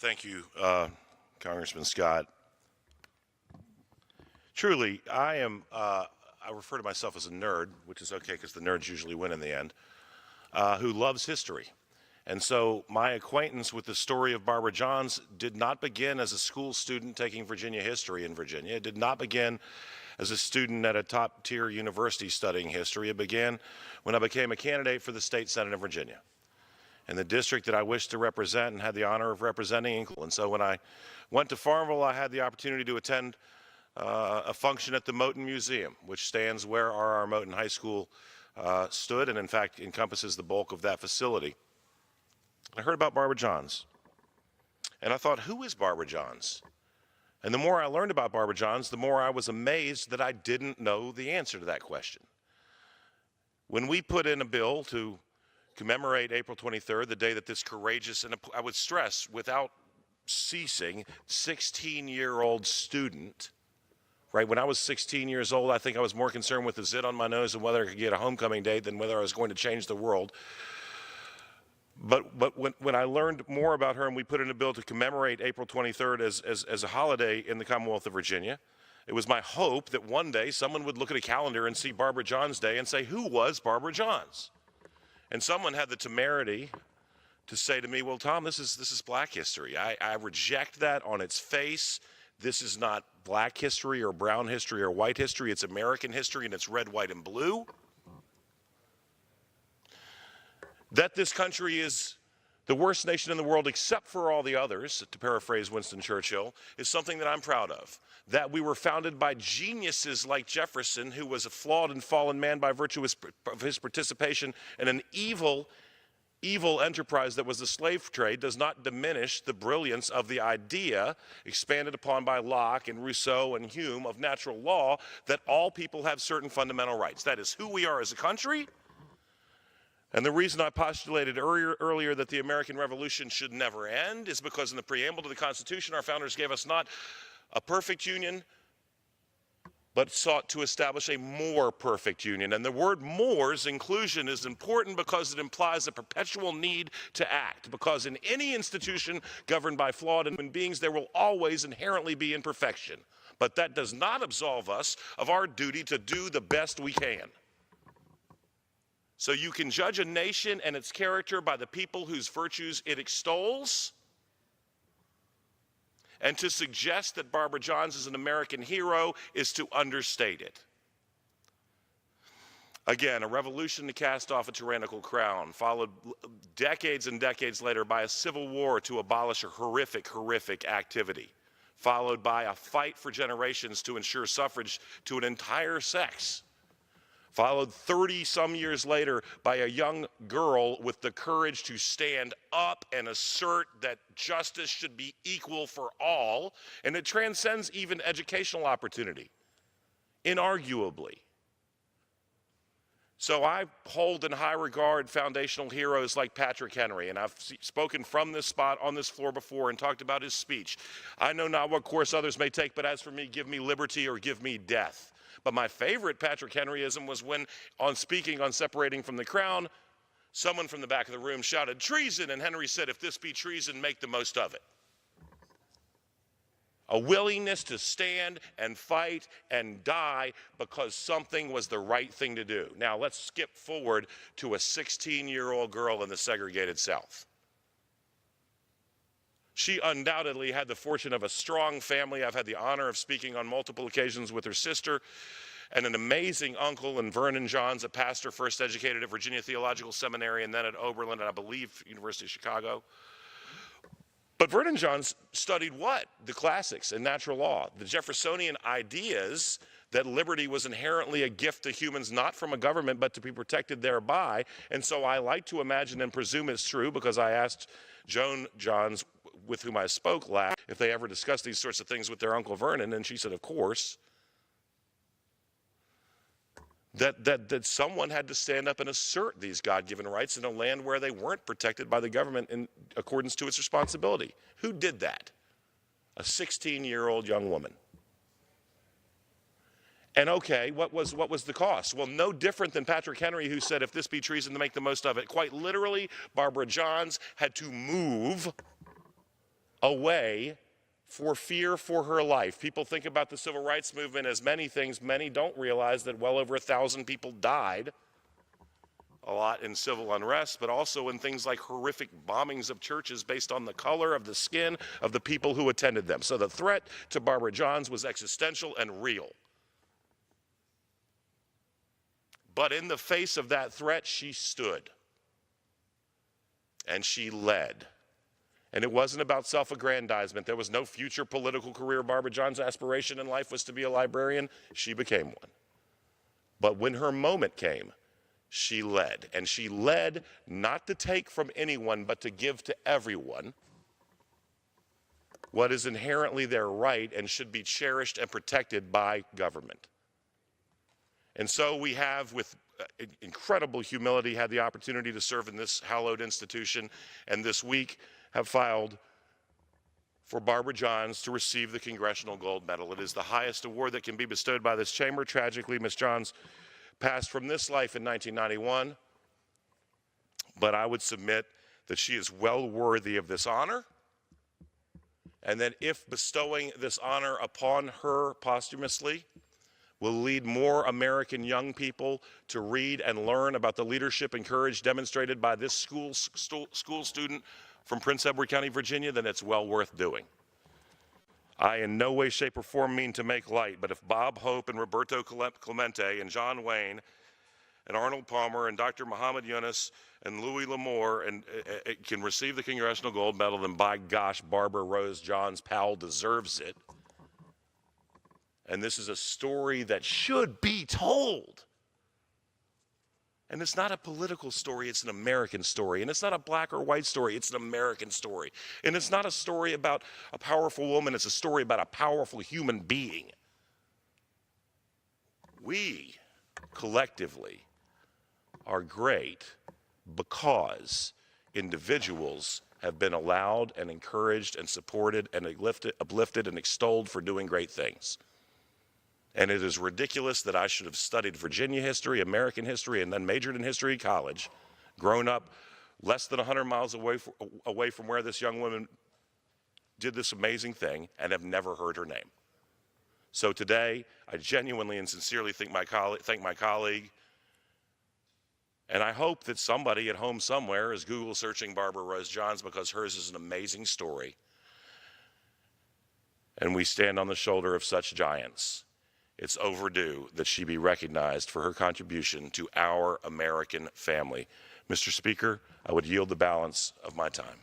Thank you, Congressman Scott. Truly, I refer to myself as a nerd, which is okay because the nerds usually win in the end, who loves history. And so my acquaintance with the story of Barbara Johns did not begin as a school student taking Virginia history in Virginia. It did not begin as a student at a top-tier university studying history. It began when I became a candidate for the state Senate of Virginia, in the district that I wished to represent and had the honor of representing. And so when I went to Farmville, I had the opportunity to attend a function at the Moton Museum, which stands where our Moton High School stood and in fact encompasses the bulk of that facility. I heard about Barbara Johns, and I thought, who is Barbara Johns? And the more I learned about Barbara Johns, the more I was amazed that I didn't know the answer to that question. When we put in a bill to commemorate April 23rd, the day that this courageous, and I would stress without ceasing, 16-year-old student, right? When I was 16 years old, I think I was more concerned with the zit on my nose and whether I could get a homecoming date than whether I was going to change the world. But when I learned more about her and we put in a bill to commemorate April 23rd as a holiday in the Commonwealth of Virginia, it was my hope that one day someone would look at a calendar and see Barbara Johns Day and say, who was Barbara Johns? And someone had the temerity to say to me, well, Tom, this is black history. I reject that on its face. This is not black history or brown history or white history. It's American history, and it's red, white, and blue. That this country is the worst nation in the world except for all the others, to paraphrase Winston Churchill, is something that I'm proud of. That we were founded by geniuses like Jefferson, who was a flawed and fallen man by virtue of his participation in an evil enterprise that was the slave trade, does not diminish the brilliance of the idea expanded upon by Locke and Rousseau and Hume of natural law that all people have certain fundamental rights. That is who we are as a country. And the reason I postulated earlier that the American Revolution should never end is because in the preamble to the Constitution, our founders gave us not a perfect union, but sought to establish a more perfect union. And the word more's inclusion is important because it implies a perpetual need to act. Because in any institution governed by flawed human beings, there will always inherently be imperfection. But that does not absolve us of our duty to do the best we can. So you can judge a nation and its character by the people whose virtues it extols. And to suggest that Barbara Johns is an American hero is to understate it. Again, a revolution to cast off a tyrannical crown, followed decades and decades later by a civil war to abolish a horrific, horrific activity, followed by a fight for generations to ensure suffrage to an entire sex, followed 30-some years later by a young girl with the courage to stand up and assert that justice should be equal for all, and it transcends even educational opportunity, inarguably. So I hold in high regard foundational heroes like Patrick Henry, and I've spoken from this spot on this floor before and talked about his speech. I know not what course others may take, but as for me, give me liberty or give me death. But my favorite Patrick Henryism was when, on speaking on separating from the crown, someone from the back of the room shouted, treason, and Henry said, if this be treason, make the most of it. A willingness to stand and fight and die because something was the right thing to do. Now let's skip forward to a 16-year-old girl in the segregated South. She undoubtedly had the fortune of a strong family. I've had the honor of speaking on multiple occasions with her sister and an amazing uncle in Vernon Johns, a pastor first educated at Virginia Theological Seminary and then at Oberlin and I believe University of Chicago. But Vernon Johns studied what? The classics and natural law, the Jeffersonian ideas that liberty was inherently a gift to humans, not from a government, but to be protected thereby. And so I like to imagine and presume it's true because I asked Joan Johns, with whom I spoke last, if they ever discussed these sorts of things with their Uncle Vernon, and she said, of course, that someone had to stand up and assert these God-given rights in a land where they weren't protected by the government in accordance to its responsibility. Who did that? A 16-year-old young woman. And okay, what was the cost? Well, no different than Patrick Henry, who said, if this be treason, to make the most of it. Quite literally, Barbara Johns had to move away for fear for her life. People think about the civil rights movement as many things. Many don't realize that well over 1,000 people died, a lot in civil unrest, but also in things like horrific bombings of churches based on the color of the skin of the people who attended them. So the threat to Barbara Johns was existential and real. But in the face of that threat, she stood and she led. And it wasn't about self-aggrandizement. There was no future political career. Barbara Johns' aspiration in life was to be a librarian. She became one. But when her moment came, she led. And she led not to take from anyone, but to give to everyone what is inherently their right and should be cherished and protected by government. And so we have, with incredible humility, had the opportunity to serve in this hallowed institution, and this week have filed for Barbara Johns to receive the Congressional Gold Medal. It is the highest award that can be bestowed by this chamber. Tragically, Ms. Johns passed from this life in 1991, but I would submit that she is well worthy of this honor, and that if bestowing this honor upon her posthumously will lead more American young people to read and learn about the leadership and courage demonstrated by this school student from Prince Edward County, Virginia, then it's well worth doing. I in no way, shape, or form mean to make light, but if Bob Hope and Roberto Clemente and John Wayne and Arnold Palmer and Dr. Muhammad Yunus and Louis L'Amour can receive the Congressional Gold Medal, then by gosh, Barbara Rose Johns Powell deserves it. And this is a story that should be told. And it's not a political story, it's an American story. And it's not a black or white story, it's an American story. And it's not a story about a powerful woman, it's a story about a powerful human being. We, collectively, are great because individuals have been allowed and encouraged and supported and uplifted and extolled for doing great things. And it is ridiculous that I should have studied Virginia history, American history, and then majored in history at college, grown up less than 100 miles away from where this young woman did this amazing thing, and have never heard her name. So today, I genuinely and sincerely thank my colleague, and I hope that somebody at home somewhere is Google searching Barbara Rose Johns, because hers is an amazing story. And we stand on the shoulder of such giants. It's overdue that she be recognized for her contribution to our American family. Mr. Speaker, I would yield the balance of my time.